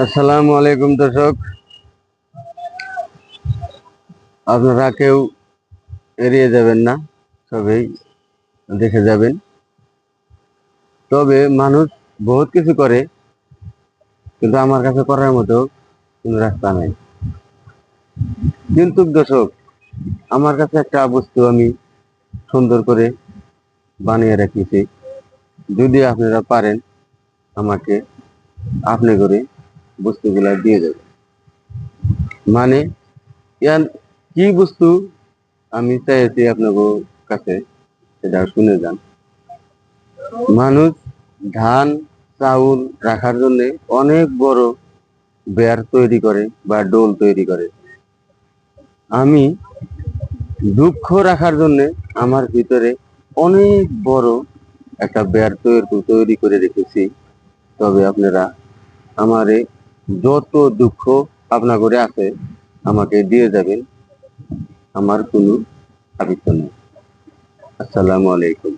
আসসালামু আলাইকুম দর্শক, আপনারা কেউ এড়িয়ে যাবেন না, সবাই দেখে যাবেন। তবে মানুষ বহুত কিছু করে, কিন্তু আমার কাছে করার মতো কোনো রাস্তা নাই। কিন্তু দর্শক, আমার কাছে একটা বস্তু আমি সুন্দর করে বানিয়ে রেখেছি। যদি আপনারা পারেন আমাকে আপনি করে বস্তুগুলা দিয়ে দেবেন। মানে ইয়ার কি বস্তু আমি চাইছি আপনাদের কাছে, সেটা শুনে যান। মানুষ ধান চাউল রাখার জন্য অনেক বড় বেয়ার তৈরি করে বা ডোল তৈরি করে। আমি দুঃখ রাখার জন্য আমার ভিতরে অনেক বড় একটা বেয়ার তৈরি করে রেখেছি। তবে আপনারা আমারে যত দুঃখ আপনা করে আছে আমাকে দিয়ে যাবেন, আমার কোনো আপত্তি নেই। আসসালামু আলাইকুম।